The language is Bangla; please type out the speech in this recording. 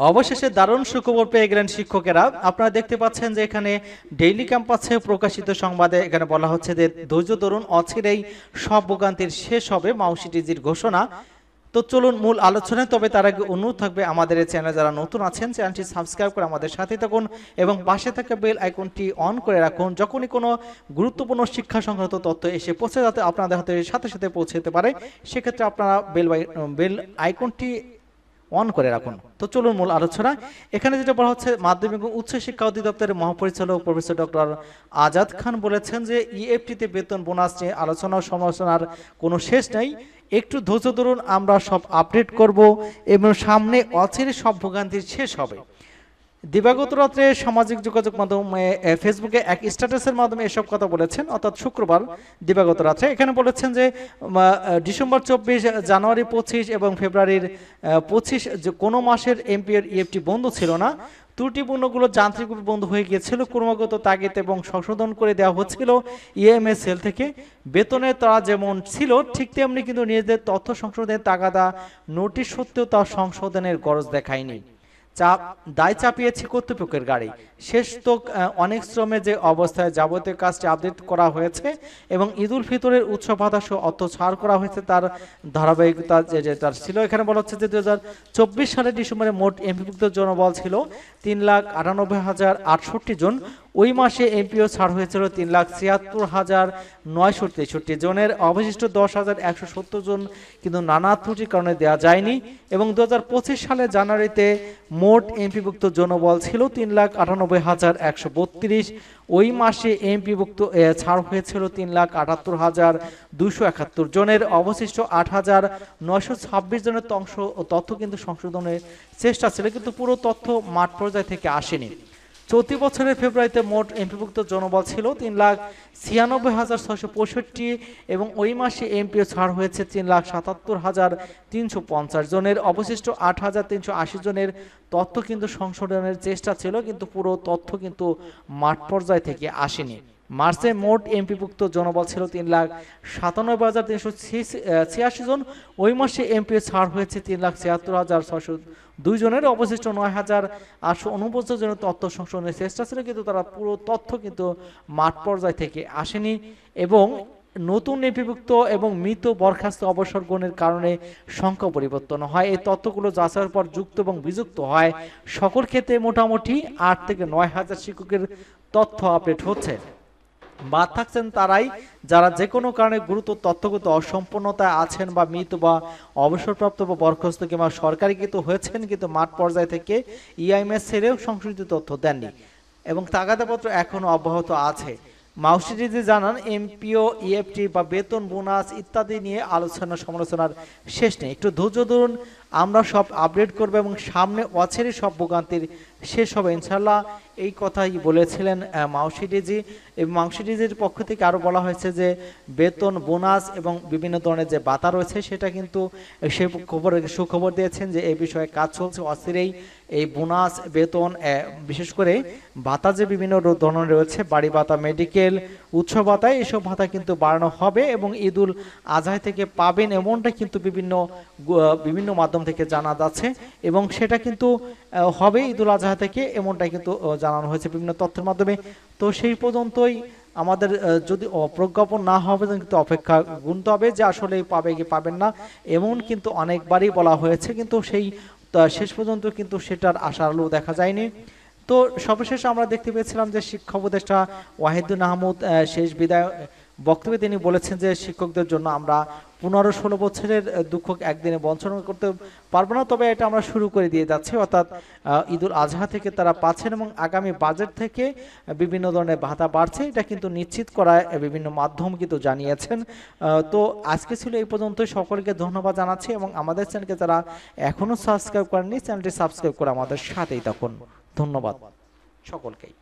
অবশেষে দারুণ সুখবর পেয়ে গেলেন শিক্ষকেরা। আপনারা দেখতে পাচ্ছেন যে এখানে ডেইলি ক্যাম্পাসে প্রকাশিত সংবাদে এখানে বলা হচ্ছে যে ধৈর্য ধরুন, অচিরেই সব ভোগান্তির শেষ হবে, মাউসিটিজির ঘোষণা। তো চলুন মূল আলোচনায়। তবে তার আগে অনুরোধ থাকবে আমাদের এই চ্যানেলে যারা নতুন আছেন চ্যানেলটি সাবস্ক্রাইব করে আমাদের সাথে থাকুন এবং পাশে থাকা বেল আইকনটি অন করে রাখুন। যখনই কোনো গুরুত্বপূর্ণ শিক্ষা সংক্রান্ত তথ্য এসে পৌঁছে যাতে আপনাদের হাতে সাথে সাথে পৌঁছে যেতে পারে, সেক্ষেত্রে আপনারা বেল আইকনটি অন করে রাখুন। তো চলুন মূল আলোচনা। এখানে যেটা বলা হচ্ছে, মাধ্যমিক এবং উচ্চ শিক্ষা অধিদপ্তরের মহাপরিচালক প্রফেসর ডক্টর আজাদ খান বলেছেন যে ইএফটিতে বেতন বোনাস নিয়ে আলোচনা ও সমালোচনার কোনো শেষ নেই। একটু ধৈর্য ধরুন, আমরা সব আপডেট করব এবং সামনে অচিরে সব ভোগান্তির শেষ হবে। দিবাগত রাত্রে সামাজিক যোগাযোগ মাধ্যমে ফেসবুকে এক স্ট্যাটাসের মাধ্যমে এসব কথা বলেছেন, অর্থাৎ শুক্রবার দিবাগত রাত্রে। এখানে বলেছেন যে ডিসেম্বর 24, জানুয়ারি 25 এবং ফেব্রুয়ারির 25 কোনো মাসের এমপিএর ইএফটি বন্ধ ছিল না। ত্রুটিপূর্ণগুলো যান্ত্রিকভাবে বন্ধ হয়ে গিয়েছিল। ক্রমাগত তাগিদ এবং সংশোধন করে দেওয়া হচ্ছিল ইএমএস সেল থেকে। বেতনের তারা যেমন ছিল ঠিক তেমনি কিন্তু নিজেদের তথ্য সংশোধনের তাগাদা নোটিশ সত্ত্বেও তা সংশোধনের গরজ দেখায়নি। দায় চাপিয়েছে কর্তৃপক্ষের গাড়ি। শেষ তো অনেক শ্রমে যে অবস্থায় যাবতীয় কাজটি আপডেট করা হয়েছে এবং ঈদুল ফিতরের উৎসব ভাতা সহ অর্থ ছাড় করা হয়েছে তার ধারাবাহিকতা যেটা ছিল। এখানে বলা হচ্ছে যে 2024 সালের ডিসেম্বরে মোট এমপিভুক্ত জনবল ছিল 3,98,068 জন। ওই মাসে এমপিও ছাড় হয়েছিল 3,76,963 জনের। অবশিষ্ট 10,170 জন কিন্তু নানা ত্রুটির কারণে দেওয়া যায়নি। এবং 2025 সালে জানুয়ারিতে মোট এমপিভুক্ত জনবল ছিল 3,98,132। ওই মাসে এমপিভুক্ত ছাড় হয়েছিল 3,78,271 জনের। অবশিষ্ট 8,926 জনের তথ্য কিন্তু সংশোধনের চেষ্টা ছিল, কিন্তু পুরো তথ্য মাঠ পর্যায় থেকে আসেনি। চলতি বছরের ফেব্রুয়ারিতে মোট এমপিভুক্ত জনবল ছিল 3,96,665 এবং ওই মাসে এমপিও ছাড় হয়েছে 3,77,350 জনের। অবশিষ্ট 8,380 জনের তথ্য কিন্তু সংশোধনের চেষ্টা ছিল, কিন্তু পুরো তথ্য কিন্তু মাঠ পর্যায় থেকে আসেনি। মার্চে মোট এমপিভুক্ত জনবল ছিল 3,97,386 জন। ওই মাসে এমপি ছাড় হয়েছে 3,76,602 জনের। অবশিষ্ট 9,849 জনের তথ্য সংশোধনের চেষ্টা ছিল, কিন্তু তারা পুরো তথ্য কিন্তু মাঠ পর্যায় থেকে আসেনি। এবং নতুন এমপিভুক্ত এবং মৃত বরখাস্ত অবসর গ্রহণের কারণে সংখ্যা পরিবর্তন হয়। এই তথ্যগুলো যাচাইয়ের পর যুক্ত এবং বিযুক্ত হয়। সকল ক্ষেত্রে মোটামুটি 8 থেকে 9,000 শিক্ষকের তথ্য আপডেট হচ্ছে। বাদ থাকছেন তারাই যারা যে কোনো কারণে গুরুত্ব তথ্যগত অসম্পূর্ণতায় আছেন বা মৃত বা অবসরপ্রাপ্ত বা বরখাস্ত কিংবা সরকারিকৃত হয়েছেন, কিন্তু মাঠ পর্যায় থেকে ইআইএমএস ছেড়েও সংশোধিত তথ্য দেননি এবং তাগাদাপত্র এখনো অব্যাহত আছে। মাউসিটিজি জানান, এমপিও, ইএফটি বা বেতন বোনাস ইত্যাদি নিয়ে আলোচনা সমালোচনার শেষ নেই। একটু ধৈর্য ধরুন, আমরা সব আপডেট করব এবং সামনে অচিরে সব ভোগান্তির শেষ হবে ইনশাল্লাহ। এই কথাই বলেছিলেন মাউসিটিজি। এবং মাউসিটিজির পক্ষ থেকে আরও বলা হয়েছে যে বেতন, বোনাস এবং বিভিন্ন ধরনের যে ভাতা রয়েছে সেটা কিন্তু সে সুখবর দিয়েছেন যে এই বিষয়ে কাজ চলছে। অচিরেই এই বোনাস, বেতন, বিশেষ করে ভাতা যে বিভিন্ন ধরনের রয়েছে, বাড়ি ভাতা, মেডিকেল, উৎসব ভাতা, এইসব ভাতা কিন্তু বাড়ানো হবে এবং ঈদুল আজহা থেকে পাবেন এমনটা কিন্তু বিভিন্ন মাধ্যম থেকে জানা যাচ্ছে এবং সেটা কিন্তু হবে ঈদুল আজহা থেকে, এমনটাই কিন্তু জানানো হয়েছে বিভিন্ন তথ্যের মাধ্যমে। তো সেই পর্যন্তই আমাদের যদি প্রজ্ঞাপন না হবে কিন্তু অপেক্ষা গুনতে হবে যে আসলে পাবে কি পাবেন না, এমন কিন্তু অনেকবারই বলা হয়েছে, কিন্তু সেই শেষ পর্যন্ত কিন্তু সেটার আশার আলো দেখা যায়নি। তো সর্বশেষ আমরা দেখতে পেয়েছিলাম যে শিক্ষা উপদেষ্টা ওয়াহিদুল আহমদ শেষ বিদায় বক্তব্যে তিনি বলেছেন যে শিক্ষকদের জন্য আমরা 15-16 বছরের দুঃখ একদিনে বঞ্চনা করতে পারবো না, তবে এটা আমরা শুরু করে দিয়ে যাচ্ছি। অর্থাৎ ঈদুল আজহা থেকে তারা পাচ্ছেন এবং আগামী বাজেট থেকে বিভিন্ন ধরনের ভাতা বাড়ছে, এটা কিন্তু নিশ্চিত করায় বিভিন্ন মাধ্যম কিন্তু জানিয়েছেন। তো আজকে ছিল এই পর্যন্তই। সকলকে ধন্যবাদ জানাচ্ছি এবং আমাদের চ্যানেলকে যারা এখনও সাবস্ক্রাইব করেননি চ্যানেলটি সাবস্ক্রাইব করে আমাদের সাথেই থাকুন। ধন্যবাদ সকলকেই।